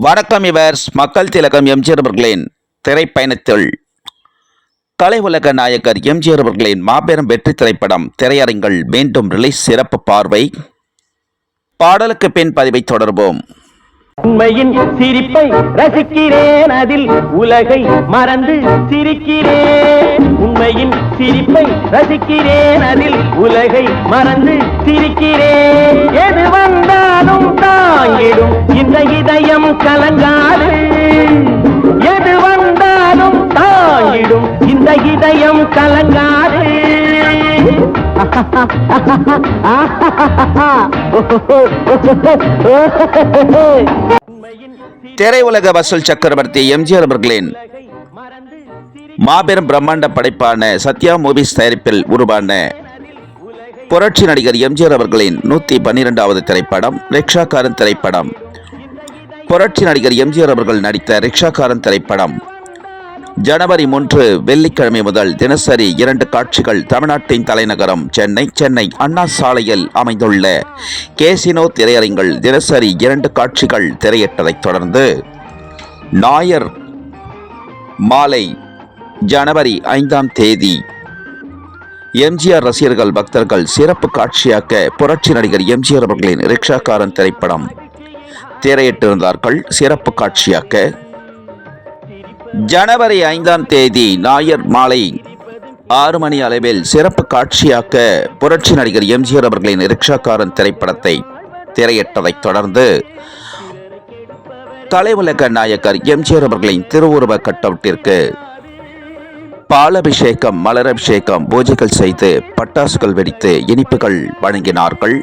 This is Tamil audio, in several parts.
வணக்கம் இவர்ஸ் மக்கள் திலகம் எம்ஜிஆர் அவர்களின் திரைப்பயணத்தில் கலை உலக நாயகர் எம்ஜிஆர் அவர்களின் மாபெரும் வெற்றி திரைப்படம் திரையரங்கில் மீண்டும் ரிலீஸ். சிறப்பு பார்வை. பாடலுக்கு பின் பதிவை தொடர்வோம். உண்மையின் சிரிப்பை ரசிக்கிறேன், அதில் உலகை மறந்து சிரிக்கிறேன். உண்மையின் சிரிப்பை ரசிக்கிறேன், அதில் உலகை மறந்து சிரிக்கிறேன். எது வந்தாலும் தாங்கிடும் இந்த இதயம் கலங்காது. எது வந்தாலும் தாங்கிடும் இந்த இதயம் கலங்காது. திரையுலக வசூல் சக்கரவர்த்தி எம்ஜிஆர் அவர்களின் மாபெரும் பிரம்மாண்ட படைப்பான சத்யா மூவிஸ் தயாரிப்பில் உருவான புரட்சி நடிகர் எம்ஜிஆர் அவர்களின் 112வது திரைப்படம் ரிக்ஷாக்காரன் திரைப்படம். புரட்சி நடிகர் எம்ஜிஆர் அவர்கள் நடித்த ரிக்ஷாக்காரன் திரைப்படம் ஜனவரி 3 வெள்ளிக்கிழமை முதல் தினசரி 2 காட்சிகள் தமிழ்நாட்டின் தலைநகரம் சென்னை அண்ணா சாலையில் அமைந்துள்ள கேசினோ திரையரங்கில் தினசரி 2 காட்சிகள் திரையிட்டதைத் தொடர்ந்து ஞாயிறு மாலை ஜனவரி 5ஆம் தேதி எம்ஜிஆர் ரசிகர்கள் பக்தர்கள் சிறப்பு காட்சியாக்க புரட்சி நடிகர் எம்ஜிஆர் அவர்களின் ரிக்ஷாக்காரன் திரைப்படம் திரையிட்டிருந்தார்கள். சிறப்பு காட்சியாக்க ஜனவரி 5ஆம் தேதி ஞாயிறு மாலை 6 மணி அளவில் சிறப்பு காட்சியாக்க புரட்சி நடிகர் எம்ஜிஆர் அவர்களின் ரிக்ஷாக்காரன் திரைப்படத்தை திரையிட்டதைத் தொடர்ந்து கலை உலக நாயகர் எம்ஜிஆர் அவர்களின் திருவுருவ கட்டவுட்டிற்கு பாலபிஷேகம், மலரபிஷேகம், பூஜைகள் செய்து பட்டாசுகள் வெடித்து இனிப்புகள் வழங்கினார்கள்.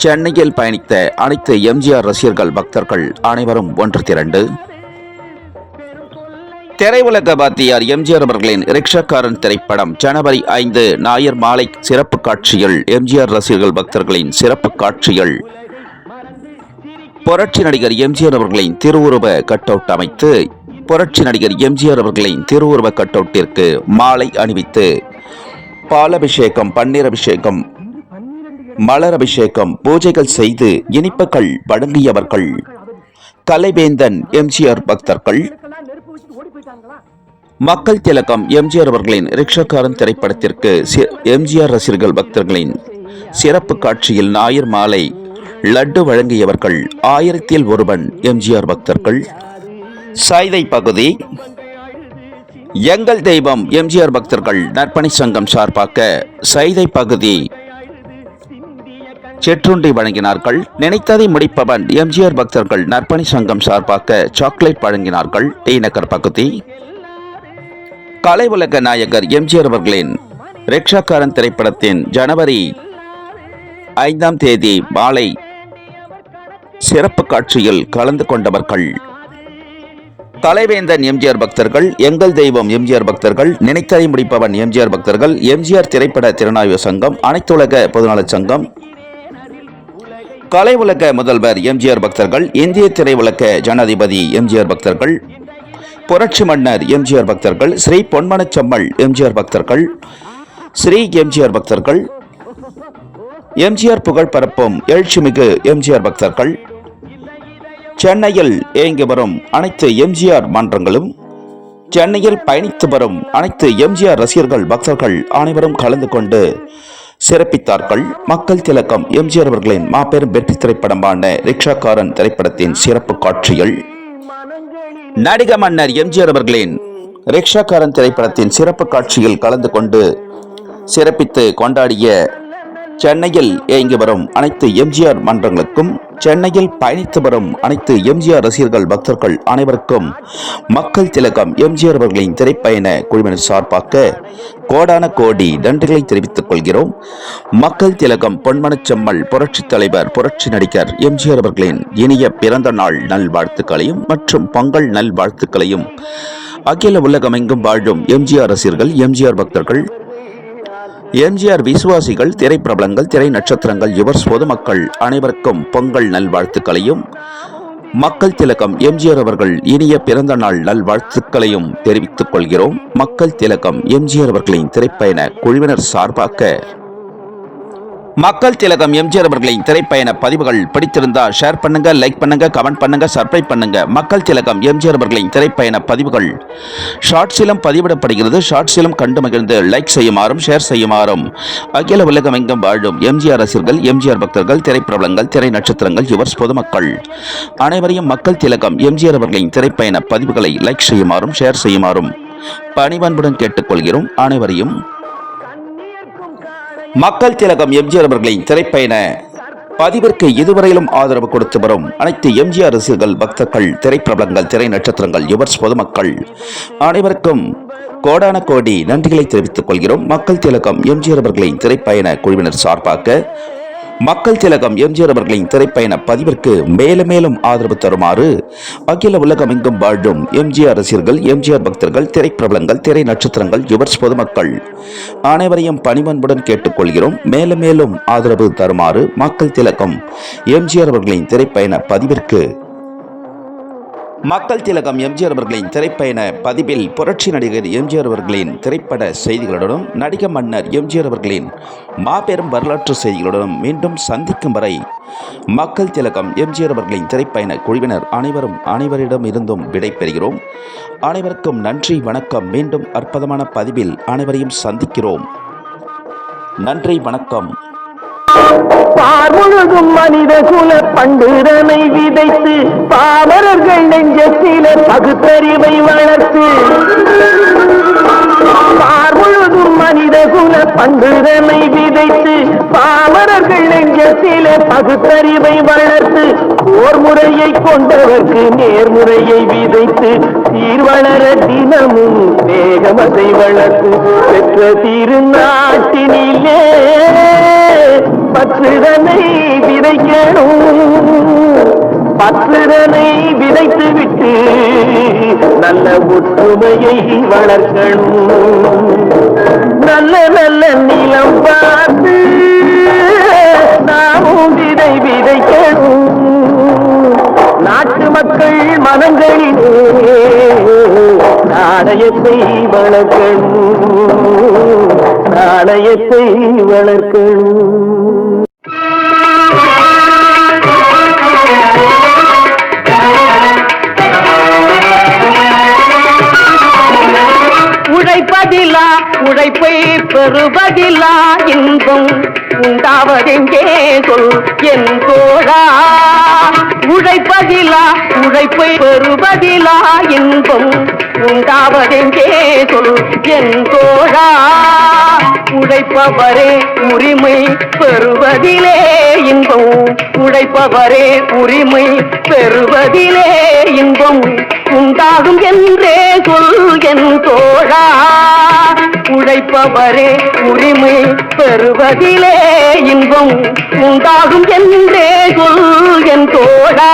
சென்னையில் பயணித்த அனைத்து எம்ஜிஆர் ரசிகர்கள் பக்தர்கள் அனைவரும் ஒன்று திரண்டு திரையுலக வாத்தியார் எம்ஜிஆர் அவர்களின் ரிக்ஷாக்காரன் திரைப்படம் ஜனவரி 5 ஞாயிறு மாலை சிறப்பு காட்சியில் எம்ஜிஆர் ரசிகர்கள் பக்தர்களின் சிறப்பு காட்சியில் புரட்சி நடிகர் எம்ஜிஆர் அவர்களின் திருவுருவ கட்டவுட் அமைத்து புரட்சி நடிகர் எம்ஜிஆர் அவர்களின் திருவுருவ கட்டவுட்டிற்கு மாலை அணிவித்து பாலபிஷேகம், பன்னீர் அபிஷேகம், மலர் அபிஷேகம், பூஜைகள் செய்து இனிப்புகள் வழங்கியவர்கள் கலைவேந்தன் எம்ஜிஆர் பக்தர்கள். மக்கள் திலகம் எம்ஜிஆர் அவர்களின் ரிக்ஷாக்காரன் திரைப்படத்திற்கு எம்ஜிஆர் ரசிகர்கள் பக்தர்களின் சிறப்பு காட்சியில் ஞாயிறு மாலை லட்டு வழங்கியவர்கள் 1000ல் ஒருவன் எம்ஜிஆர் பக்தர்கள். சைதை பகுதி எங்கள் தெய்வம் எம்ஜிஆர் பக்தர்கள் நற்பணி சங்கம் சார்பாக சைதை பகுதி சிற்றுண்டி வழங்கினார்கள். நினைத்ததை முடிப்பவன் எம்ஜிஆர் பக்தர்கள் நற்பணி சங்கம் சார்பாக சாக்லேட் வழங்கினார்கள். டி நகர் பகுதி கலை உலக நாயகர் எம்ஜிஆர் அவர்களின் ரிக்ஷாக்காரன் திரைப்படத்தின் ஜனவரி 5ஆம் தேதி மாலை சிறப்பு காட்சியில் கலந்து கொண்டவர்கள் கலைவேந்தன் எம்ஜிஆர் பக்தர்கள், எங்கள் தெய்வம் எம்ஜிஆர் பக்தர்கள், நினைத்ததை முடிப்பவன் எம்ஜிஆர் பக்தர்கள், எம்ஜிஆர் திரைப்பட திறனாய்வு சங்கம், அனைத்துலக பொதுநலச் சங்கம், கலை உலக முதல்வர் எம்ஜிஆர் பக்தர்கள், இந்திய திரையுலக ஜனாதிபதி எம்ஜிஆர் பக்தர்கள், புரட்சி மன்னர் எம்ஜிஆர் பக்தர்கள், ஸ்ரீ பொன்மனச்சம்மல் எம்ஜிஆர் பக்தர்கள், ஸ்ரீ எம்ஜிஆர் பக்தர்கள், எம்ஜிஆர் புகழ் பரப்பும் எழுச்சிமிகு எம்ஜிஆர் பக்தர்கள், சென்னையில் இயங்கி வரும் அனைத்து எம்ஜிஆர் மன்றங்களும், சென்னையில் பயணித்து வரும் அனைத்து எம்ஜிஆர் ரசிகர்கள் பக்தர்கள் அனைவரும் கலந்து கொண்டு சிறப்பித்தார்கள். மக்கள் திலகம் எம்ஜிஆர் அவர்களின் மாபெரும் வெற்றி திரைப்படமான ரிக்ஷாக்காரன் திரைப்படத்தின் சிறப்பு காட்சிகள் நடிக மன்னர் எம்ஜிஆர் அவர்களின் ரிக்ஷாக்காரன் திரைப்படத்தின் சிறப்பு காட்சியில் கலந்து கொண்டு சிறப்பித்து கொண்டாடிய சென்னையில் இயங்கி வரும் அனைத்து எம்ஜிஆர் மன்றங்களுக்கும், சென்னையில் பயணித்து வரும் அனைத்து எம்ஜிஆர் ரசிகர்கள் பக்தர்கள் அனைவருக்கும் மக்கள் திலகம் எம்ஜிஆர் அவர்களின் திரைப்பயண குழுவினர் சார்பாக கோடான கோடி நன்றிகளை தெரிவித்துக் கொள்கிறோம். மக்கள் திலகம் பொன்மனச்செம்மல் புரட்சி தலைவர் புரட்சி நடிகர் எம்ஜிஆர் அவர்களின் இனிய பிறந்த நாள் நல்வாழ்த்துக்களையும் மற்றும் பொங்கல் நல்வாழ்த்துக்களையும் அகில உலகமெங்கும் வாழும் எம்ஜிஆர் ரசிகர்கள், எம்ஜிஆர் பக்தர்கள், எம்ஜிஆர் விசுவாசிகள், திரைப்பிரபலங்கள், திரை நட்சத்திரங்கள், யுவர்ஸ் பொதுமக்கள் அனைவருக்கும் பொங்கல் நல்வாழ்த்துக்களையும் மக்கள் திலகம் எம்ஜிஆர் அவர்கள் இனிய பிறந்த நாள் நல்வாழ்த்துக்களையும் தெரிவித்துக் கொள்கிறோம். மக்கள் திலகம் எம்ஜிஆர் அவர்களின் திரைப்பயண குழுவினர் சார்பாக மக்கள் திலகம் எம்ஜிஆர் அவர்களின் திரைப்பயண பதிவுகள் பிடித்திருந்தா ஷேர் பண்ணுங்க, லைக் பண்ணுங்க, கமெண்ட் பண்ணுங்க, சப்ஸ்கிரைப் பண்ணுங்க. மக்கள் திலகம் எம்ஜிஆர் அவர்களின் திரைப்பயண பதிவுகள் ஷார்ட்ஸிலும் பதிவிடப்படுகிறது. ஷார்ட்ஸிலும் கண்டு மகிழ்ந்து லைக் செய்யுமாறும் ஷேர் செய்யுமாறும் அகில உலகம் எங்கும் வாழும் எம்ஜிஆர் ரசிகர்கள், எம்ஜிஆர் பக்தர்கள், திரைப்பிரபலங்கள், திரை நட்சத்திரங்கள், யுவர்ஸ் பொதுமக்கள் அனைவரையும் மக்கள் திலகம் எம்ஜிஆர் அவர்களின் திரைப்பயண பதிவுகளை லைக் செய்யுமாறும் ஷேர் செய்யுமாறும் பணிவன்புடன் கேட்டுக்கொள்கிறோம். அனைவரையும் மக்கள் திலகம் எம்ஜிஆர் அவர்களின் திரைப்பயண பதிவிற்கு இதுவரையிலும் ஆதரவு கொடுத்து வரும் அனைத்து எம்ஜிஆர் ரசிகர்கள், பக்தர்கள், திரைப்பிரபலங்கள், திரை நட்சத்திரங்கள், யுவர்ஸ் பொதுமக்கள் அனைவருக்கும் கோடான கோடி நன்றிகளை தெரிவித்துக் கொள்கிறோம். மக்கள் திலகம் எம்ஜிஆர் அவர்களின் திரைப்பயண குழுவினர் சார்பாக மக்கள் திலகம் எம்ஜிஆர் அவர்களின் திரைப்பயண பதிவிற்கு மேலும் மேலும் ஆதரவு தருமாறு அகில உலகம் எங்கும் வாழும் எம்ஜிஆர் ரசிகர்கள், எம்ஜிஆர் பக்தர்கள், திரைப்பிரபலங்கள், திரை நட்சத்திரங்கள், யுவர்ஸ் பொதுமக்கள் அனைவரையும் பணிவன்புடன் கேட்டுக்கொள்கிறோம். மேலும் மேலும் ஆதரவு தருமாறு மக்கள் திலகம் எம்ஜிஆர் அவர்களின் திரைப்பயண பதிவிற்கு மக்கள் திலகம் எம்ஜிஆர் அவர்களின் திரைப்பயண பதிவில் புரட்சி நடிகர் எம்ஜிஆர் அவர்களின் திரைப்பட செய்திகளுடனும் நடிக மன்னர் எம்ஜிஆர் அவர்களின் மாபெரும் வரலாற்று செய்திகளுடனும் மீண்டும் சந்திக்கும் வரை மக்கள் திலகம் எம்ஜிஆர் அவர்களின் திரைப்பயண குழுவினர் அனைவரிடம் இருந்தும் விடை பெறுகிறோம். அனைவருக்கும் நன்றி, வணக்கம். மீண்டும் அற்புதமான பதிவில் அனைவரையும் சந்திக்கிறோம். நன்றி, வணக்கம். பார்முழுதும் மனித குல பண்டுதனை விதைத்து பாமரர்கள் நெஞ்சத்தில பகுத்தறிவை வளர்த்து பார்முழுதும் மனித குல பண்டுதனை விதைத்து பாமரர்கள் நெஞ்சத்தில பகுத்தறிவை வளர்த்து ஓர் முறையை கொண்டவர்க்கு நேர்முறையை விதைத்து சீர்வளர தினமும் வேகமதை வளர்த்து பெற்ற திருநாட்டினிலே பற்றுதனை விதைக்கணும், பற்றுதனை விதைத்து விட்டு நல்ல ஒற்றுமையை வளர்க்கணும். நல்ல நல்ல நிலம் பார்த்து நாமும் விதைக்கணும். நாட்டு மக்கள் மனங்களிலே நாணயத்தை வளர்க்கணும், நாணயத்தை வளர்க்கணும். உழைப்பதிலா உழைப்பை பெறுவதிலா இன்பம் உண்டாவதெங்கே சொல் என் தோழா. உழைப்பதிலா உழைப்பை பெறுவதிலா இன்பம் உண்டாவதெங்கே சொல் என் தோழா. உழைப்பவரே உரிமை பெறுவதிலே இன்பம், உழைப்பவரே உரிமை பெறுவதிலே இன்பம் உண்டாகும் என்றே சொல் என் தோழா. உழைப்பவரே உரிமை பெறுவதிலே இன்பம் உண்டாகும் என்றே சொல் என் தோழா.